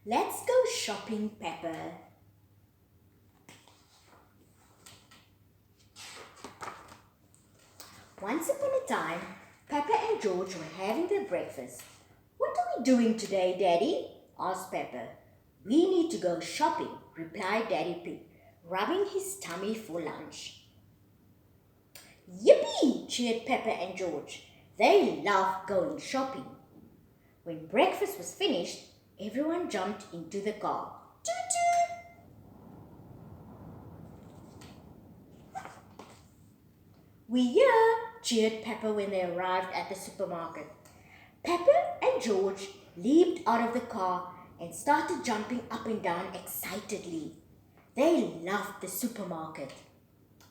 Let's go shopping, Peppa. Once upon a time, Peppa and George were having their breakfast. "What are we doing today, Daddy?" asked Peppa. "We need to go shopping," replied Daddy Pig, rubbing his tummy for lunch. "Yippee!" cheered Peppa and George. They loved going shopping. When breakfast was finished, everyone jumped into the car. Toot toot! "We here!" cheered Peppa when they arrived at the supermarket. Peppa and George leaped out of the car and started jumping up and down excitedly. They loved the supermarket.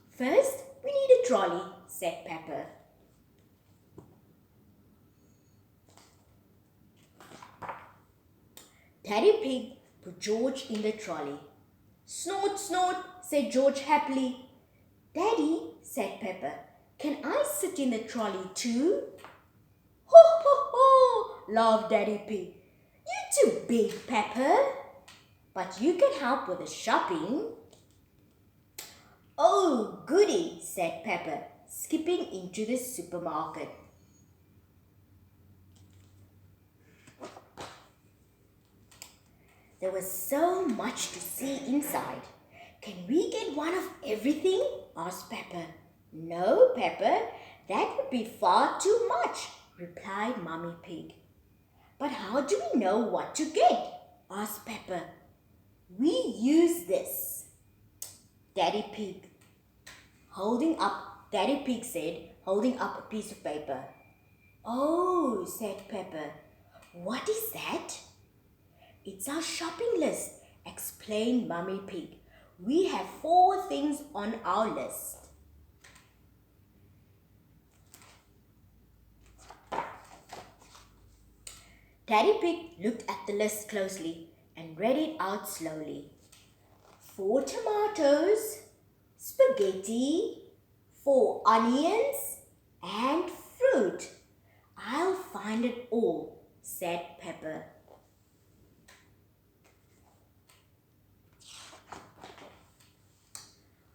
"First, we need a trolley," said Peppa. Daddy Pig put George in the trolley. "Snort, snort," said George happily. "Daddy," said Peppa, "can I sit in the trolley too?" "Ho, ho, ho," laughed Daddy Pig. "You're too big, Peppa. But you can help with the shopping." "Oh, goody," said Peppa, skipping into the supermarket. There was so much to see inside. "Can we get one of everything?" asked Peppa. "No, Peppa, that would be far too much," replied Mummy Pig. "But how do we know what to get?" asked Peppa. "We use this." Daddy Pig said, holding up a piece of paper. "Oh," said Peppa, "what is that?" "It's our shopping list," explained Mummy Pig. "We have 4 things on our list." Daddy Pig looked at the list closely and read it out slowly. 4 tomatoes, spaghetti, 4 onions, and fruit. "I'll find it all," said Peppa.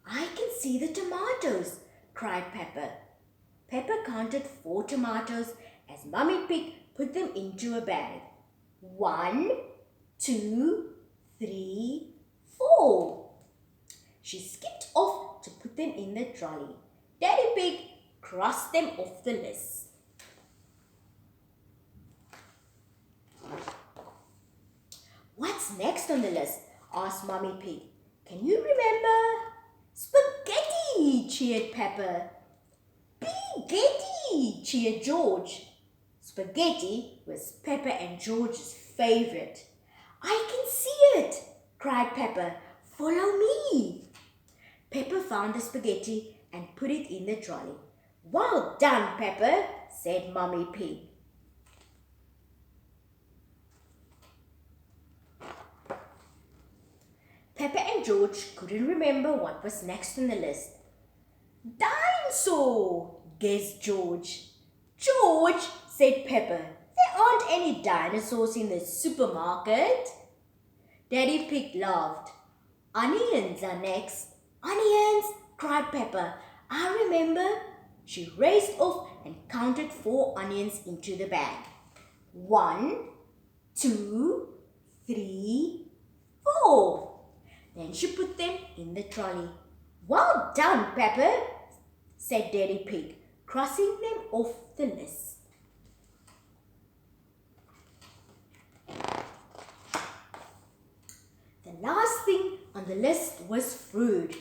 "I can see the tomatoes," cried Peppa. Peppa counted 4 tomatoes as Mummy Pig put them into a bag. 1, 2, 3, 4. She skipped off to put them in the trolley. Daddy Pig crossed them off the list. "What's next on the list?" asked Mummy Pig. "Can you remember?" "Spaghetti!" cheered Peppa. "Spaghetti!" cheered George. Spaghetti was Peppa and George's favorite. "I can see it!" cried Peppa. "Follow me!" Peppa found the spaghetti and put it in the trolley. "Well done, Peppa," said Mummy Pig. Peppa and George couldn't remember what was next on the list. "Dinosaur!" guessed George. "George," said Peppa, "there aren't any dinosaurs in the supermarket." Daddy Pig laughed. "Onions are next." "Onions!" cried Peppa. "I remember." She raced off and counted 4 onions into the bag. 1, 2, 3, 4. Then she put them in the trolley. "Well done, Peppa," said Daddy Pig, crossing them off the list. The last thing on the list was fruit.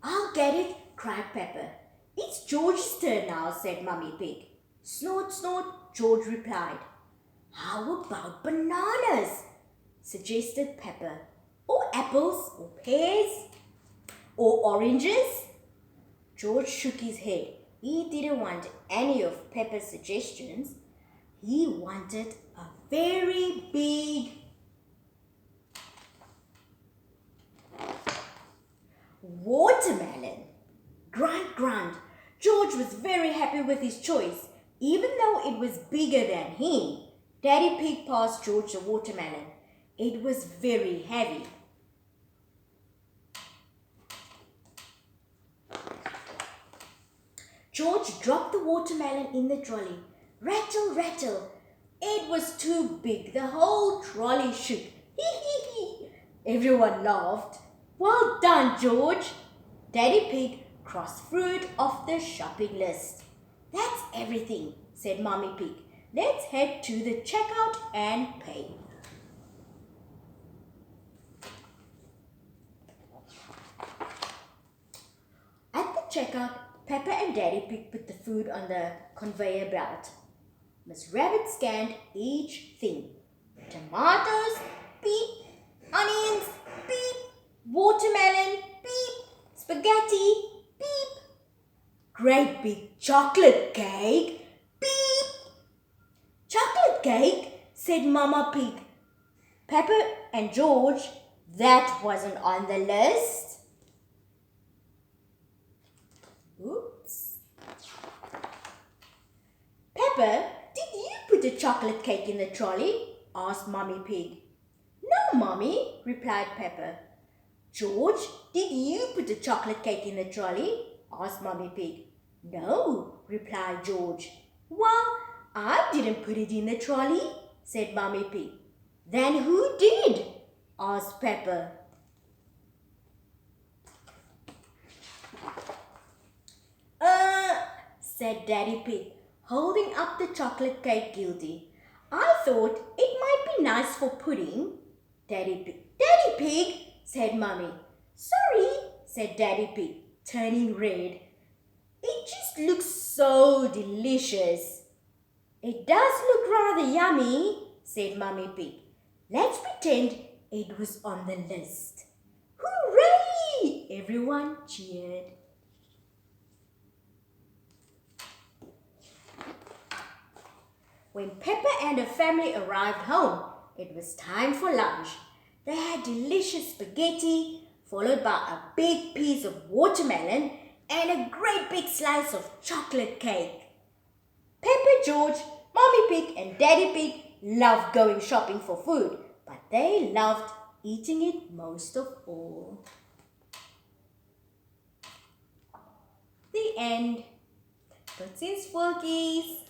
"I'll get it," cried Peppa. "It's George's turn now," said Mummy Pig. "Snort, snort," George replied. "How about bananas?" suggested Peppa. "Or apples, or pears, or oranges?" George shook his head. He didn't want any of Peppa's suggestions. He wanted a very big watermelon. Grunt, grunt. George was very happy with his choice, even though it was bigger than him. Daddy Pig passed George the watermelon. It was very heavy. George dropped the watermelon in the trolley. Rattle, rattle. It was too big. The whole trolley shook. Hee hee hee. Everyone laughed. Well done, George. Daddy Pig crossed fruit off the shopping list. That's everything, said Mommy Pig. Let's head to the checkout and pay. At the checkout, Peppa and Daddy Pig put the food on the conveyor belt. Miss Rabbit scanned each thing. Tomatoes, beep. Onions, beep. Watermelon, beep. Spaghetti, beep. Great big chocolate cake, beep. Chocolate cake, said Mama Pig. Peppa and George, that wasn't on the list. Oops. Peppa, did you put a chocolate cake in the trolley? Asked Mummy Pig. No, Mummy, replied Peppa. George, did you put a chocolate cake in the trolley? Asked Mummy Pig. No, replied George. Well, I didn't put it in the trolley, said Mummy Pig. Then who did? Asked Peppa. Said Daddy Pig, holding up the chocolate cake guilty. I thought it might be nice for pudding. Daddy Pig, said Mummy. Sorry, said Daddy Pig, turning red. It just looks so delicious. It does look rather yummy, said Mummy Pig. Let's pretend it was on the list. Hooray! Everyone cheered. When Peppa and her family arrived home, it was time for lunch. They had delicious spaghetti, followed by a big piece of watermelon and a great big slice of chocolate cake. Peppa, George, Mommy Pig and Daddy Pig loved going shopping for food, but they loved eating it most of all. The end. Tot ziens, voeltjies.